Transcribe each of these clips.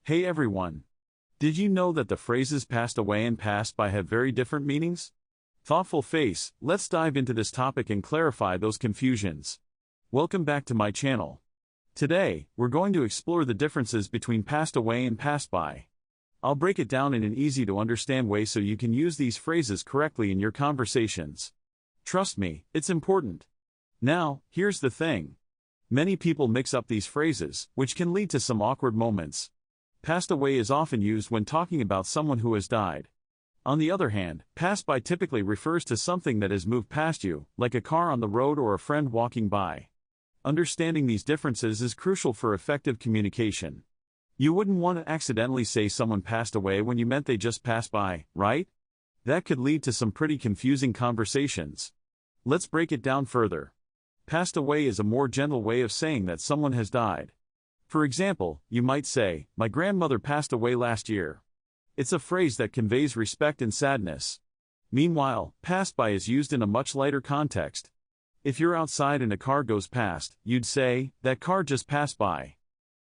Hey everyone! Did you know that the phrases passed away and passed by have very different meanings? Thoughtful face, let's dive into this topic and clarify those confusions. Welcome back to my channel. Today, we're going to explore the differences between passed away and passed by. I'll break it down in an easy to understand way so you can use these phrases correctly in your conversations. Trust me, it's important. Now, here's the thing. Many people mix up these phrases, which can lead to some awkward moments. Passed away is often used when talking about someone who has died. On the other hand, passed by typically refers to something that has moved past you, like a car on the road or a friend walking by. Understanding these differences is crucial for effective communication. You wouldn't want to accidentally say someone passed away when you meant they just passed by, right? That could lead to some pretty confusing conversations. Let's break it down further. Passed away is a more gentle way of saying that someone has died. For example, you might say, "My grandmother passed away last year." It's a phrase that conveys respect and sadness. Meanwhile, passed by is used in a much lighter context. If you're outside and a car goes past, you'd say, "That car just passed by."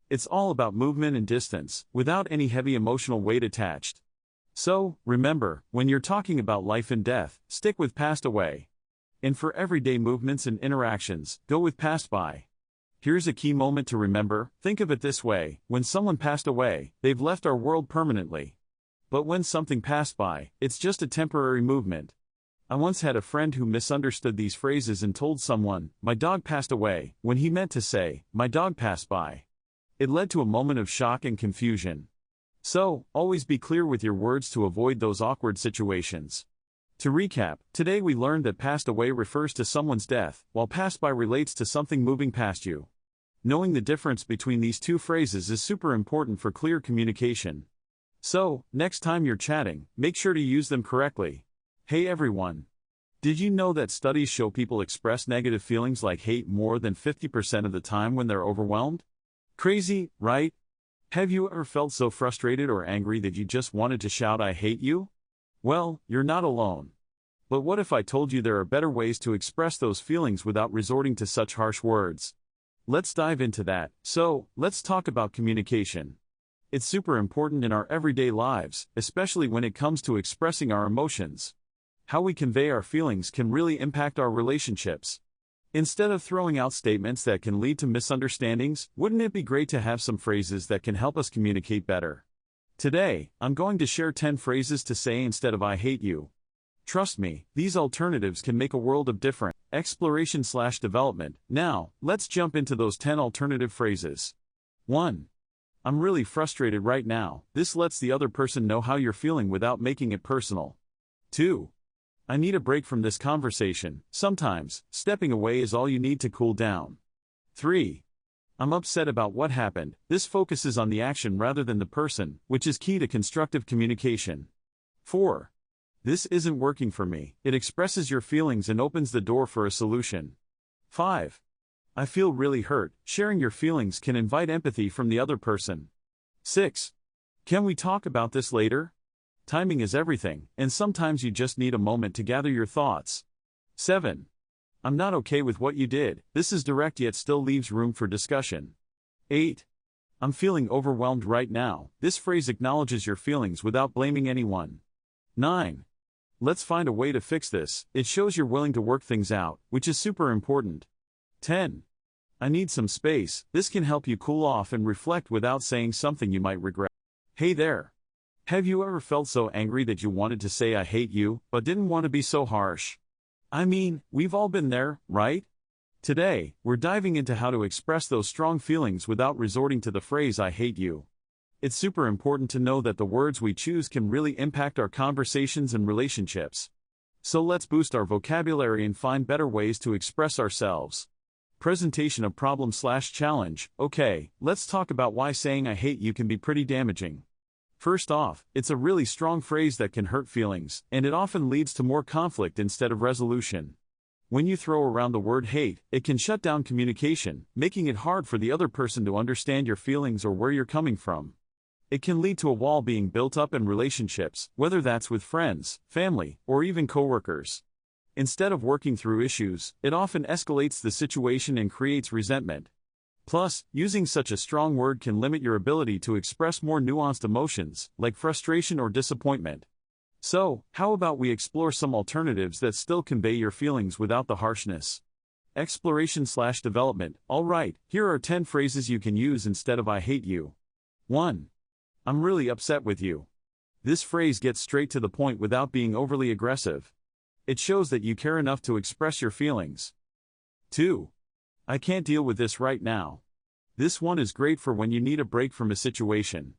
It's all about movement and distance, without any heavy emotional weight attached. So, remember, when you're talking about life and death, stick with passed away. And for everyday movements and interactions, go with passed by. Here's a key moment to remember. Think of it this way: when someone passed away, they've left our world permanently. But when something passed by, it's just a temporary movement. I once had a friend who misunderstood these phrases and told someone, "My dog passed away," when he meant to say, "My dog passed by." It led to a moment of shock and confusion. So, always be clear with your words to avoid those awkward situations. To recap, today we learned that passed away refers to someone's death, while passed by relates to something moving past you. Knowing the difference between these two phrases is super important for clear communication. So, next time you're chatting, make sure to use them correctly. Hey everyone! Did you know that studies show people express negative feelings like hate more than 50% of the time when they're overwhelmed? Crazy, right? Have you ever felt so frustrated or angry that you just wanted to shout, "I hate you"? Well, you're not alone. But what if I told you there are better ways to express those feelings without resorting to such harsh words? Let's dive into that. So, let's talk about communication. It's super important in our everyday lives, especially when it comes to expressing our emotions. How we convey our feelings can really impact our relationships. Instead of throwing out statements that can lead to misunderstandings, wouldn't it be great to have some phrases that can help us communicate better? Today, I'm going to share 10 phrases to say instead of "I hate you." Trust me, these alternatives can make a world of difference. Exploration/development. Now, let's jump into those 10 alternative phrases. 1. I'm really frustrated right now. This lets the other person know how you're feeling without making it personal. 2. I need a break from this conversation. Sometimes, stepping away is all you need to cool down. 3. I'm upset about what happened. This focuses on the action rather than the person, which is key to constructive communication. 4. This isn't working for me. It expresses your feelings and opens the door for a solution. 5. I feel really hurt. Sharing your feelings can invite empathy from the other person. 6. Can we talk about this later? Timing is everything, and sometimes you just need a moment to gather your thoughts. 7. I'm not okay with what you did. This is direct yet still leaves room for discussion. 8. I'm feeling overwhelmed right now. This phrase acknowledges your feelings without blaming anyone. 9. Let's find a way to fix this. It shows you're willing to work things out, which is super important. 10. I need some space. This can help you cool off and reflect without saying something you might regret. Hey there! Have you ever felt so angry that you wanted to say "I hate you," but didn't want to be so harsh? I mean, we've all been there, right? Today, we're diving into how to express those strong feelings without resorting to the phrase "I hate you." It's super important to know that the words we choose can really impact our conversations and relationships. So let's boost our vocabulary and find better ways to express ourselves. Presentation of problem/challenge. Okay, let's talk about why saying "I hate you" can be pretty damaging. First off, it's a really strong phrase that can hurt feelings, and it often leads to more conflict instead of resolution. When you throw around the word hate, it can shut down communication, making it hard for the other person to understand your feelings or where you're coming from. It can lead to a wall being built up in relationships, whether that's with friends, family, or even coworkers. Instead of working through issues, it often escalates the situation and creates resentment. Plus, using such a strong word can limit your ability to express more nuanced emotions, like frustration or disappointment. So, how about we explore some alternatives that still convey your feelings without the harshness? Exploration/development. Alright, here are 10 phrases you can use instead of I hate you. 1. I'm really upset with you. This phrase gets straight to the point without being overly aggressive. It shows that you care enough to express your feelings. 2. I can't deal with this right now. This one is great for when you need a break from a situation.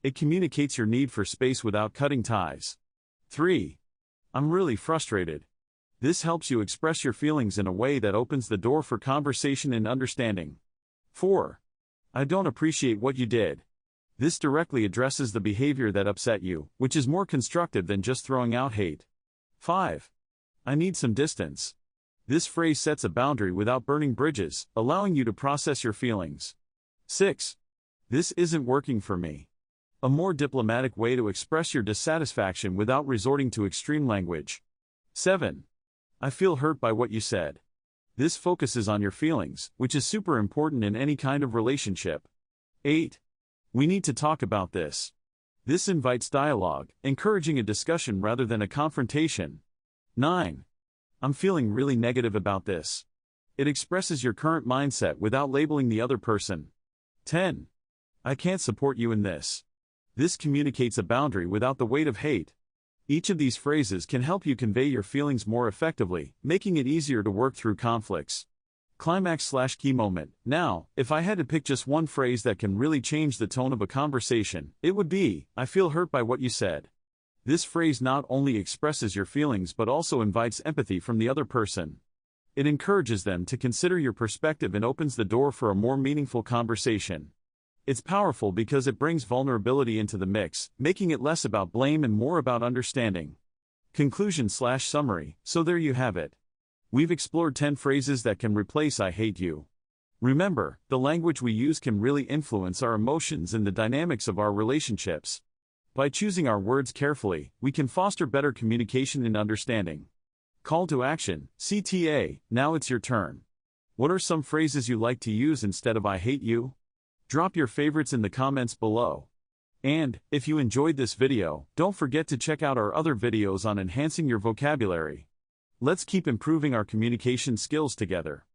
It communicates your need for space without cutting ties. 3. I'm really frustrated. This helps you express your feelings in a way that opens the door for conversation and understanding. 4. I don't appreciate what you did. This directly addresses the behavior that upset you, which is more constructive than just throwing out hate. 5. I need some distance. This phrase sets a boundary without burning bridges, allowing you to process your feelings. 6. This isn't working for me. A more diplomatic way to express your dissatisfaction without resorting to extreme language. 7. I feel hurt by what you said. This focuses on your feelings, which is super important in any kind of relationship. 8. We need to talk about this. This invites dialogue, encouraging a discussion rather than a confrontation. 9. I'm feeling really negative about this. It expresses your current mindset without labeling the other person. 10. I can't support you in this. This communicates a boundary without the weight of hate. Each of these phrases can help you convey your feelings more effectively, making it easier to work through conflicts. Climax/key moment. Now, if I had to pick just one phrase that can really change the tone of a conversation, it would be, I feel hurt by what you said. This phrase not only expresses your feelings but also invites empathy from the other person. It encourages them to consider your perspective and opens the door for a more meaningful conversation. It's powerful because it brings vulnerability into the mix, making it less about blame and more about understanding. Conclusion/summary. So there you have it. We've explored 10 phrases that can replace I hate you. Remember, the language we use can really influence our emotions and the dynamics of our relationships. By choosing our words carefully, we can foster better communication and understanding. Call to action, CTA, now it's your turn. What are some phrases you like to use instead of I hate you? Drop your favorites in the comments below. And, if you enjoyed this video, don't forget to check out our other videos on enhancing your vocabulary. Let's keep improving our communication skills together.